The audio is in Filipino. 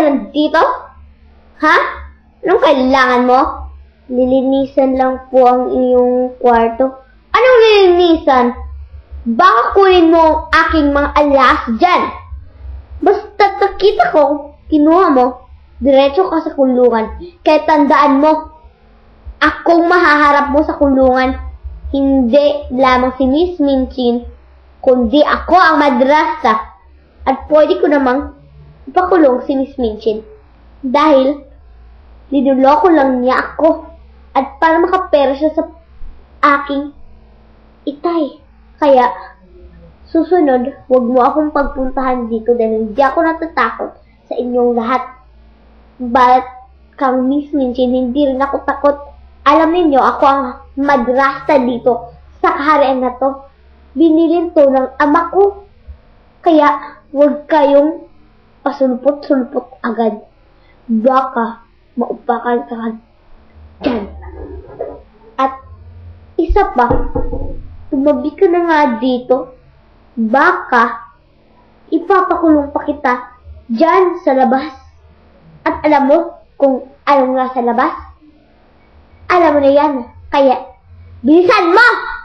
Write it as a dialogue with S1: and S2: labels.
S1: nandito? Ha? Anong kailangan mo? Lilinisan lang po ang iyong kwarto. Anong lilinisan? Baka kunin mo ang aking mga alas dyan. Basta nakita ko, kinuha mo, diretso ka sa kulungan. Kaya tandaan mo, akong mahaharap mo sa kulungan. Hindi lamang si Miss Minchin, kundi ako ang madrasta. At pwede ko namang ipakulong si Miss Minchin. Dahil, linuloko lang niya ako. At para makapera siya sa aking itay. Kaya, susunod, huwag mo akong pagpuntahan dito dahil hindi ako natatakot sa inyong lahat. But, kang Miss Minchin, hindi rin ako takot. Alam ninyo, ako ang madrasta dito sa kaharian na to. Binilin to ng ama ko. Kaya, huwag kayong pasulpot-sulpot agad. Baka maupakan ka dyan. At isa pa, tumabi ka na nga dito. Baka ipapakulong pa kita dyan sa labas. At alam mo kung ano nga sa labas? Alam mo na yan. Kaya, bilisan mo!